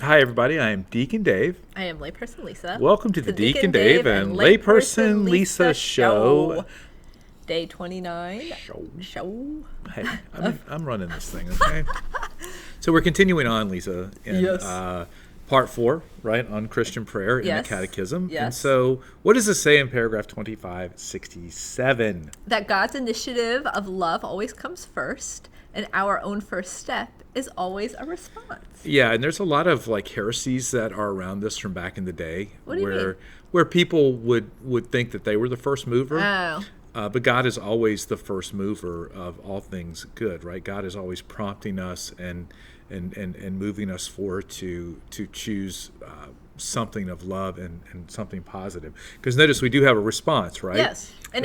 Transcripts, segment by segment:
Hi, everybody. I am Deacon Dave. I am layperson Lisa. Welcome to the Deacon Dave and Layperson Lisa show. Day 29. Show. Hey, I'm running this thing, okay? So we're continuing on, Lisa, in Yes. part 4, right, on Christian prayer in the Yes. Catechism. Yes. And so what does it say in paragraph 2567? That God's initiative of love always comes first, and our own first step is always a response. Yeah, and there's a lot of like heresies that are around this from back in the day, What do you mean? where people would think that they were the first mover. Oh. But God is always the first mover of all things good, right? God is always prompting us and moving us forward to choose something of love and something positive. Because notice we do have a response, right? Yes. And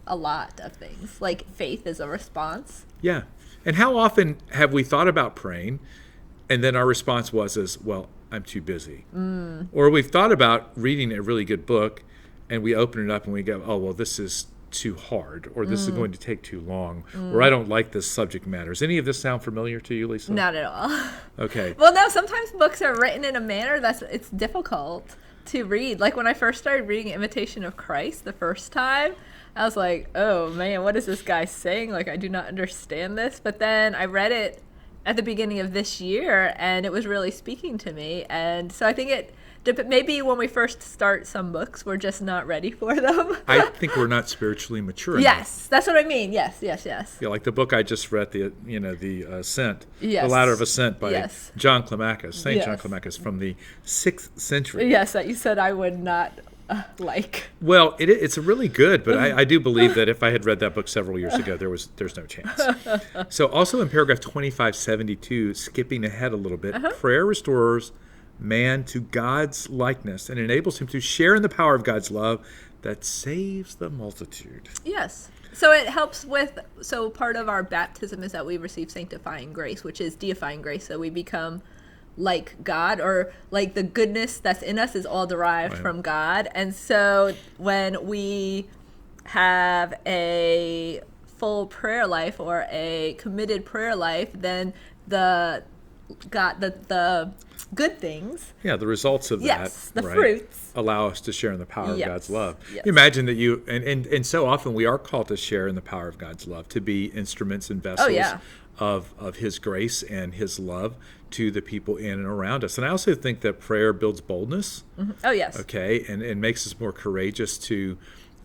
a lot of things. Like faith is a response. Yeah. And how often have we thought about praying and then our response was, well, I'm too busy. Or we've thought about reading a really good book and we open it up and we go, oh, well, this is too hard, or this is going to take too long, or I don't like this subject matter. Does any of this sound familiar to you, Lisa? Not at all. Okay. Well, no, sometimes books are written in a manner it's difficult to read. Like when I first started reading Imitation of Christ the first time, I was like, oh man, what is this guy saying? Like, I do not understand this. But then I read it at the beginning of this year and it was really speaking to me. And so I think maybe when we first start some books, we're just not ready for them. I think we're not spiritually mature enough. Yes, that's what I mean. Yes. Yeah, like the book I just read, the Ascent, Yes. The Ladder of Ascent by Yes. John Climacus, Saint Yes. John Climacus from the 6th century. Yes, that you said I would not like. Well, it's really good, but I do believe that if I had read that book several years ago, there's no chance. So also in paragraph 2572, skipping ahead a little bit, prayer restores man to God's likeness and enables him to share in the power of God's love that saves the multitude. Yes. So it helps so part of our baptism is that we receive sanctifying grace, which is deifying grace. So we become like God, or like the goodness that's in us is all derived from God. And so when we have a full prayer life or a committed prayer life, then the good things. Yeah, the results of Yes, that, the right, fruits. allow us to share in the power of Yes, God's love. yes. You imagine that and so often we are called to share in the power of God's love, to be instruments and vessels of His grace and His love to the people in and around us. And I also think that prayer builds boldness. Mm-hmm. Oh, yes. Okay, and makes us more courageous to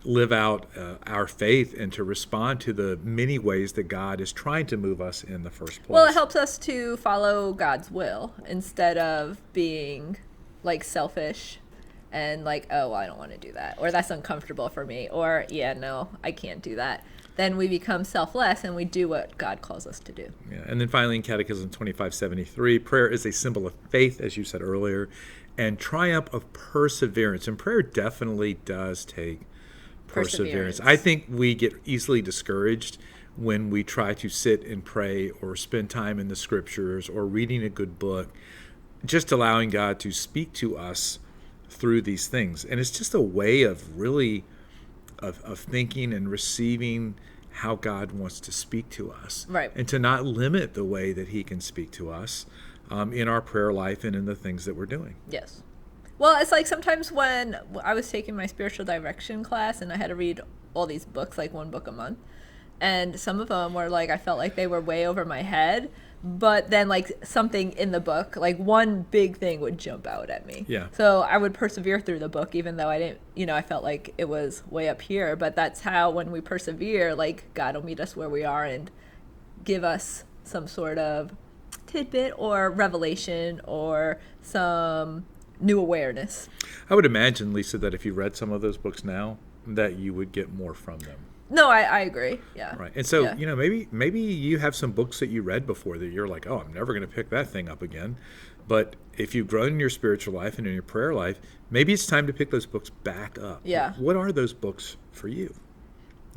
live out our faith and to respond to the many ways that God is trying to move us in the first place. Well, it helps us to follow God's will instead of being like selfish and like, oh, well, I don't want to do that, or that's uncomfortable for me, or yeah, no, I can't do that. Then we become selfless and we do what God calls us to do. Yeah. And then finally in Catechism 2573, prayer is a symbol of faith, as you said earlier, and triumph of perseverance. And prayer definitely does take perseverance. I think we get easily discouraged when we try to sit and pray or spend time in the scriptures or reading a good book, just allowing God to speak to us through these things. And it's just a way of really of thinking and receiving how God wants to speak to us. Right. And to not limit the way that He can speak to us in our prayer life and in the things that we're doing. Yes. Well, it's like sometimes when I was taking my spiritual direction class and I had to read all these books, like one book a month, and some of them were like, I felt like they were way over my head, but then like something in the book, like one big thing would jump out at me. Yeah. So I would persevere through the book, even though I didn't, I felt like it was way up here, but that's how when we persevere, like God will meet us where we are and give us some sort of tidbit or revelation or some new awareness. I would imagine, Lisa, that if you read some of those books now, that you would get more from them. No, I agree. Yeah. Right. And so, Yeah. maybe you have some books that you read before that you're like, oh, I'm never going to pick that thing up again. But if you've grown in your spiritual life and in your prayer life, maybe it's time to pick those books back up. Yeah. What are those books for you?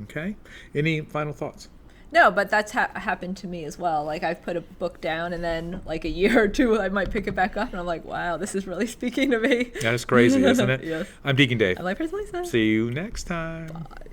Okay. Any final thoughts? No, but that's happened to me as well. Like I've put a book down and then like a year or two I might pick it back up and I'm like, wow, this is really speaking to me. That is crazy, isn't it? Yes. I'm Deacon Dave. I'm like, Lisa. See you next time. Bye.